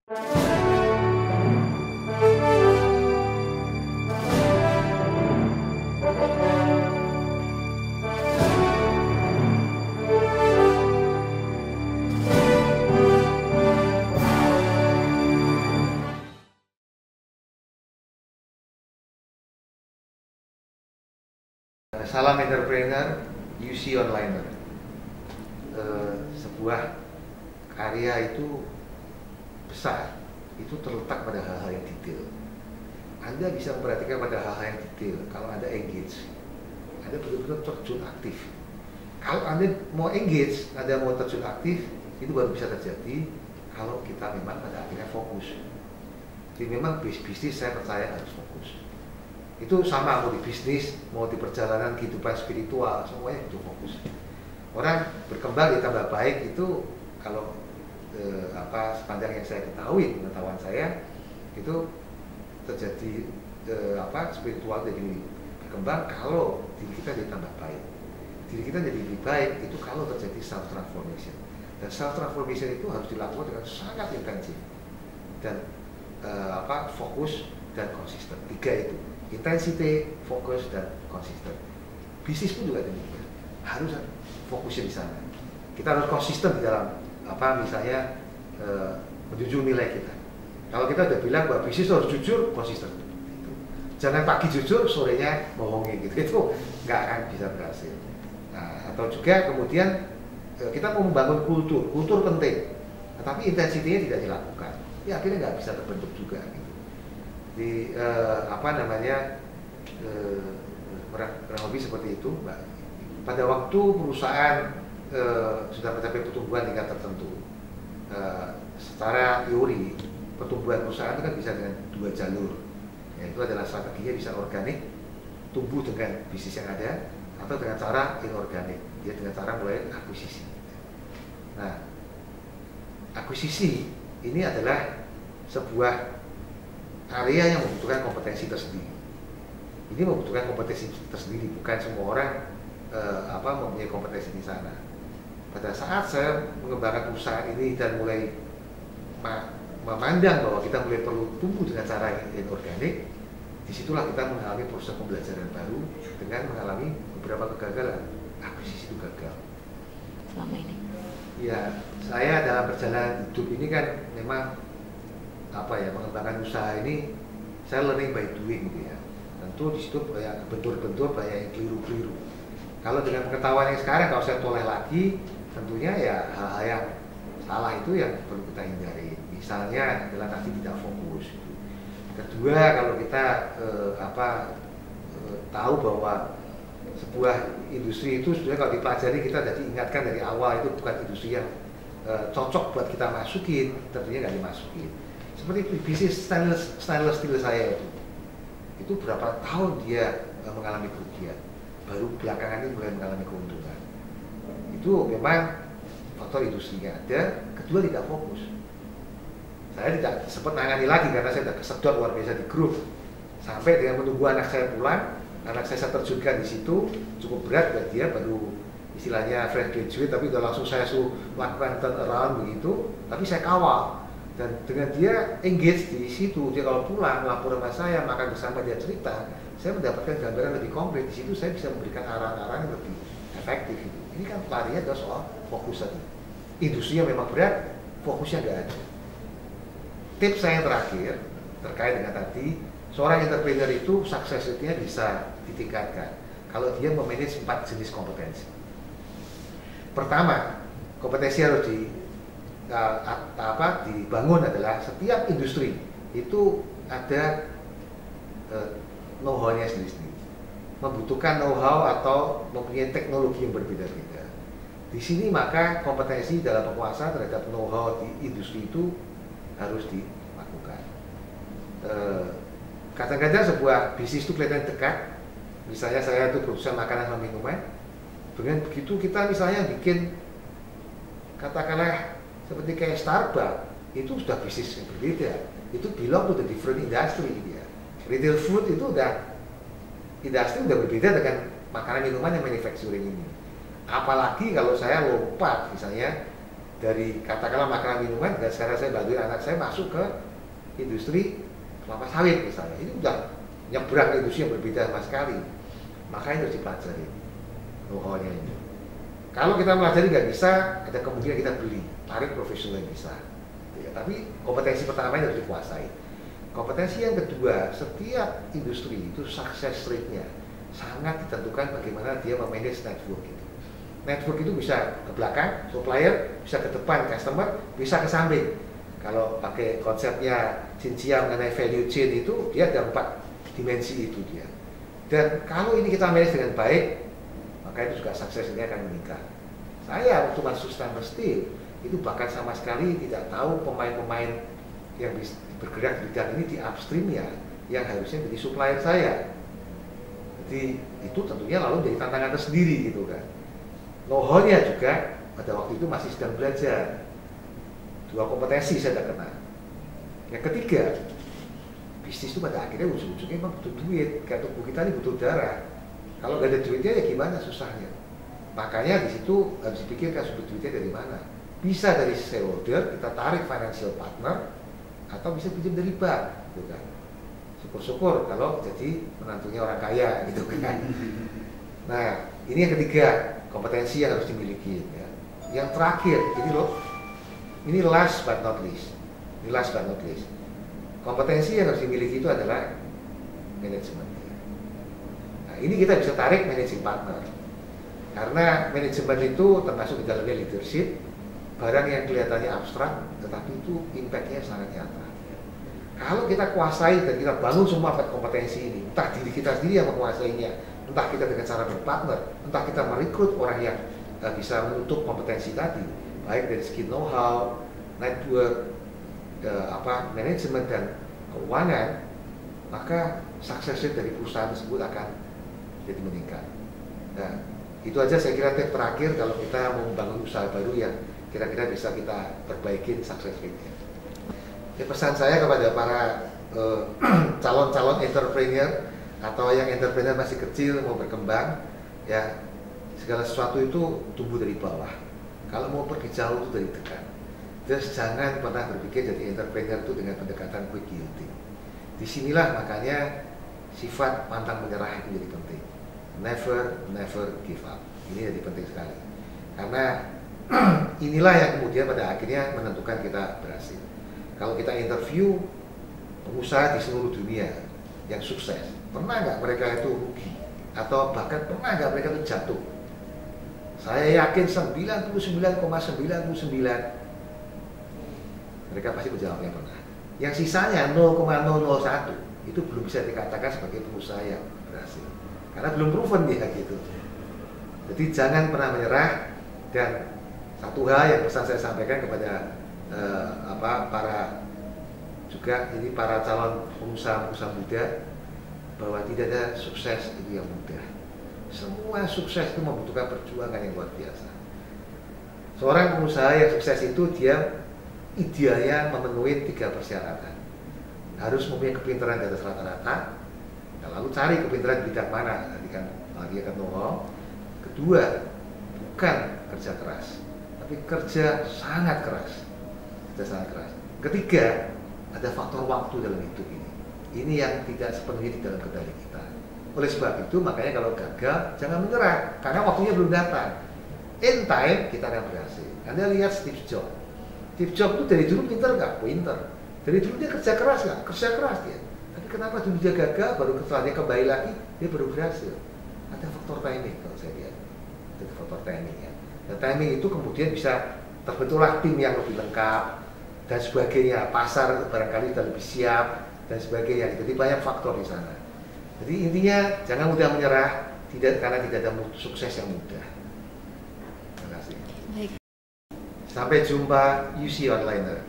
Salam entrepreneur, UC Onliner. Sebuah karya itu besar, itu terletak pada hal-hal yang detail. Anda bisa memperhatikan pada hal-hal yang detail kalau Anda engage, Anda betul-betul terjun aktif. Kalau Anda mau engage, Anda mau terjun aktif, itu baru bisa terjadi kalau kita memang pada akhirnya fokus. Jadi memang bisnis saya percaya harus fokus. Itu sama mau di bisnis, mau di perjalanan kehidupan spiritual, semuanya butuh fokus. Orang berkembang ditambah baik itu kalau sepanjang yang saya ketahui, pengetahuan saya itu terjadi spiritual jadi berkembang kalau diri kita ditambah baik. Diri kita jadi lebih baik itu kalau terjadi self transformation. Dan self transformation itu harus dilakukan dengan sangat intensif dan fokus dan konsisten. 3 itu. Intensity, fokus, dan konsisten. Bisnis pun juga demikian. Harus fokusnya di sana. Kita harus konsisten di dalam misalnya menjunjung nilai kita. Kalau kita udah bilang bahwa bisnis harus jujur, konsisten. Gitu. Jangan pagi jujur, sorenya bohongin gitu. Itu nggak akan bisa berhasil. Nah, atau juga kemudian kita mau membangun kultur penting, tetapi intensitinya tidak dilakukan. Ya akhirnya nggak bisa terbentuk juga. Gitu. Di kurang lebih seperti itu, Mbak. Pada waktu perusahaan sudah mencapai pertumbuhan tingkat tertentu, secara teori pertumbuhan perusahaan itu kan bisa dengan 2 jalur, yaitu adalah strateginya bisa organik, tumbuh dengan bisnis yang ada, atau dengan cara inorganik, dia dengan cara mulai akuisisi. Nah, akuisisi ini adalah sebuah area yang membutuhkan kompetensi tersendiri. Ini membutuhkan kompetensi tersendiri, bukan semua orang mempunyai kompetensi di sana. Pada saat saya mengembangkan perusahaan ini dan mulai memandang bahwa kita mulai perlu tumbuh dengan cara inorganik, disitulah kita mengalami proses pembelajaran baru dengan mengalami beberapa kegagalan. Akuisisi itu gagal. Selama ini? Ya, saya dalam perjalanan hidup ini kan memang mengembangkan usaha ini saya learning by doing gitu ya. Tentu di situ banyak bentur-bentur, banyak yang keliru-keliru. Kalau dengan pengetahuan yang sekarang, kalau saya toleh lagi, tentunya ya hal-hal yang salah itu yang perlu kita hindari. Misalnya adalah tadi tidak fokus. Gitu. Kedua, kalau kita tahu bahwa sebuah industri itu sebenarnya kalau dipelajari kita jadi ingatkan dari awal itu bukan industri yang cocok buat kita masukin, tentunya nggak dimasukin. Seperti bisnis stainless steel saya itu berapa tahun dia mengalami kerugian, baru belakangan ini mulai mengalami keuntungan. Itu memang faktor industrinya ada. Kedua, tidak fokus. Saya tidak sempat nangani lagi karena saya sudah kesedot luar biasa di grup. Sampai dengan menunggu anak saya pulang, anak saya terjunkan di situ cukup berat buat dia, baru istilahnya fresh graduate, tapi udah langsung saya suruh melakukan turnaround begitu. Tapi saya kawal. Dan dengan dia engage di situ, dia kalau pulang lapor sama saya, makan bersama, dia cerita, saya mendapatkan gambaran lebih konkret. Di situ saya bisa memberikan arahan-arahan yang lebih efektif. Gitu. Ini kan larinya adalah soal fokus tadi. Industrinya memang berat, fokusnya nggak ada. Tips saya yang terakhir terkait dengan tadi, seorang entrepreneur itu sukses rate-nya bisa ditingkatkan kalau dia memanage 4 jenis kompetensi. Pertama, kompetensi harus dibangun adalah setiap industri itu ada know-how-nya sendiri-sendiri, membutuhkan know-how atau mempunyai teknologi yang berbeda-beda. Di sini maka kompetensi dalam penguasaan terhadap know-how di industri itu harus dilakukan. Kadang-kadang sebuah bisnis itu kelihatan dekat, misalnya saya itu berusaha makanan sama minuman, dengan begitu kita misalnya bikin katakanlah seperti kayak Starbucks, itu sudah bisnis yang berbeda. Itu belong to the different industry gitu ya. Retail food itu udah industri udah berbeda dengan makanan minuman yang manufacturing ini. Apalagi kalau saya lompat misalnya dari katakanlah makanan minuman, dan sekarang saya bantuin anak saya masuk ke industri kelapa sawit misalnya. Ini udah nyebrang ke industri yang berbeda sama sekali. Makanya harus dipelajari know-how-nya ini. Kalau kita pelajari nggak bisa, ada kemungkinan kita beli, tarik profesional yang bisa. Ya, tapi kompetensi pertama yang harus dikuasai. Kompetensi yang kedua, setiap industri itu success rate-nya sangat ditentukan bagaimana dia memanage network itu. Network itu bisa ke belakang, supplier, bisa ke depan, customer, bisa ke samping. Kalau pakai konsepnya Xinjiang mengenai value chain itu, dia ada 4 dimensi itu dia. Dan kalau ini kita manage dengan baik, maka itu juga sukses ini akan meningkat. Saya waktu masuk Stainless Steel, itu bahkan sama sekali tidak tahu pemain-pemain yang bergerak di bidang ini di upstream ya, yang harusnya menjadi supplier saya. Jadi itu tentunya lalu menjadi tantangan tersendiri gitu kan. Know-how-nya juga pada waktu itu masih sedang belajar. 2 kompetensi saya tidak kenal. Yang ketiga, bisnis itu pada akhirnya ujung-ujungnya memang butuh duit. Kayak tubuh kita ini butuh darah. Kalau nggak ada duitnya ya gimana susahnya. Makanya di situ harus dipikirkan sumber duitnya dari mana. Bisa dari shareholder, kita tarik financial partner, atau bisa pinjam dari bank, gitu kan. Syukur-syukur kalau jadi menantunya orang kaya, gitu kan. Nah, ini yang ketiga, kompetensi yang harus dimiliki. Ya. Yang terakhir, ini loh, ini last but not least. Ini last but not least. Kompetensi yang harus dimiliki itu adalah manajemen. Nah, ini kita bisa tarik managing partner. Karena manajemen itu termasuk di dalamnya leadership, barang yang kelihatannya abstrak, tetapi itu impact-nya sangat nyata. Kalau kita kuasai dan kita bangun semua kompetensi ini, entah diri kita sendiri yang menguasainya, entah kita dengan cara berpartner, entah kita merekrut orang yang bisa menutup kompetensi tadi, baik dari segi know-how, network, manajemen dan keuangan, maka sukses rate dari perusahaan tersebut akan jadi meningkat. Nah, itu aja saya kira tips terakhir kalau kita mau membangun usaha baru yang kira-kira bisa kita perbaikin sukses rate-nya. Ya, pesan saya kepada para calon-calon entrepreneur atau yang entrepreneur masih kecil mau berkembang, ya segala sesuatu itu tumbuh dari bawah. Kalau mau pergi jauh itu dari dekat. Just jangan pernah berpikir jadi entrepreneur itu dengan pendekatan quick yielding. Disinilah makanya sifat pantang menyerah itu jadi penting. Never give up. Ini jadi penting sekali. Karena inilah yang kemudian pada akhirnya menentukan kita berhasil. Kalau kita interview pengusaha di seluruh dunia yang sukses, pernah nggak mereka itu rugi? Atau bahkan pernah nggak mereka itu jatuh? Saya yakin 99,99 mereka pasti menjawabnya pernah. Yang sisanya 0,001 itu belum bisa dikatakan sebagai pengusaha yang berhasil. Karena belum proven ya gitu. Jadi jangan pernah menyerah. Dan satu hal yang pesan saya sampaikan kepada para calon pengusaha muda, bahwa tidak ada sukses itu yang mudah. Semua sukses itu membutuhkan perjuangan yang luar biasa. Seorang pengusaha yang sukses itu dia idealnya memenuhi 3 persyaratan. Harus mempunyai kepintaran di atas rata-rata. Nah, lalu cari kepintaran di bidang mana? Tadi kan dia akan know-how. Kedua, bukan kerja keras, tapi kerja sangat keras. Ketiga, ada faktor waktu dalam hidup ini. Ini yang tidak sepenuhnya di dalam kendali kita. Oleh sebab itu, makanya kalau gagal, jangan menyerah, karena waktunya belum datang. In time, kita akan berhasil. Anda lihat Steve Jobs. Steve Jobs itu dari dulu pintar nggak? Pintar. Dari dulu dia kerja keras nggak? Kerja keras dia. Tapi kenapa dulu dia gagal, baru setelah dia kembali lagi, dia baru berhasil. Ada faktor timing kalau saya lihat. Itu faktor timing ya. Dan timing itu kemudian bisa terbentuklah tim yang lebih lengkap dan sebagainya, pasar barangkali sudah lebih siap dan sebagainya. Jadi banyak faktor di sana. Jadi intinya jangan mudah menyerah, karena tidak ada sukses yang mudah. Terima kasih. Sampai jumpa UC Onliner.